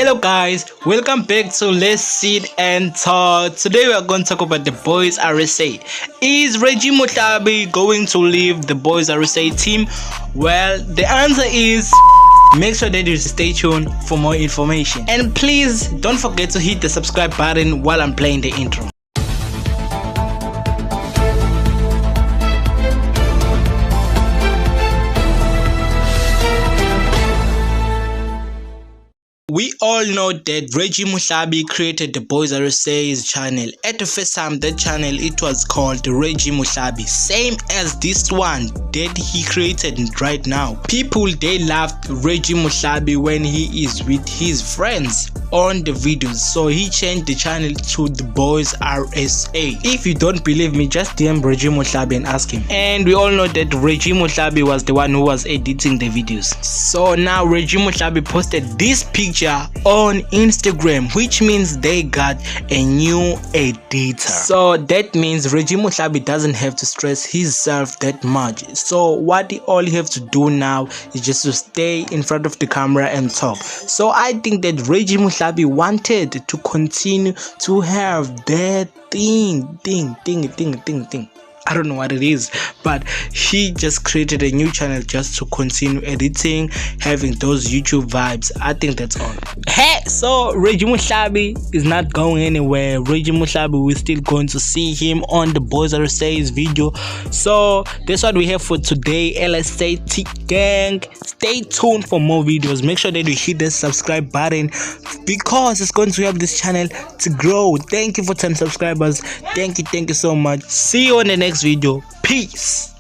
Hello guys, welcome back to Let's Sit and Talk. Today we are going to talk about the BOYZRSA. Is REGGIE MOHLABI going to leave the BOYZRSA team? Well, the answer is make sure that you stay tuned for more information. And please don't forget to hit the subscribe button while I'm playing the intro. We all know that REGGIE MOHLABI created the BOYZRSA's channel. At the first time, that channel, it was called REGGIE MOHLABI, same as this one that he created right now. People, they loved REGGIE MOHLABI when he is with his friends on the videos, so he changed the channel to the BOYZRSA. If you don't believe me, just DM REGGIE MOHLABI and ask him. And we all know that REGGIE MOHLABI was the one who was editing the videos. So now REGGIE MOHLABI posted this picture on Instagram, which means they got a new editor. So that means REGGIE MOHLABI doesn't have to stress himself that much. So what he all have to do now is just to stay in front of the camera and talk. So I think that REGGIE MOHLABI wanted to continue to have that thing. I don't know what it is, but he just created a new channel just to continue editing, having those YouTube vibes. I think that's all. Hey, so REGGIE MOHLABI is not going anywhere. REGGIE MOHLABI, we're still going to see him on the BOYZRSA's video. So that's what we have for today. LSAT gang, stay tuned for more videos. Make sure that you hit the subscribe button because it's going to help this channel to grow. Thank you for 10 subscribers. Thank you so much. See you on the next video. Peace.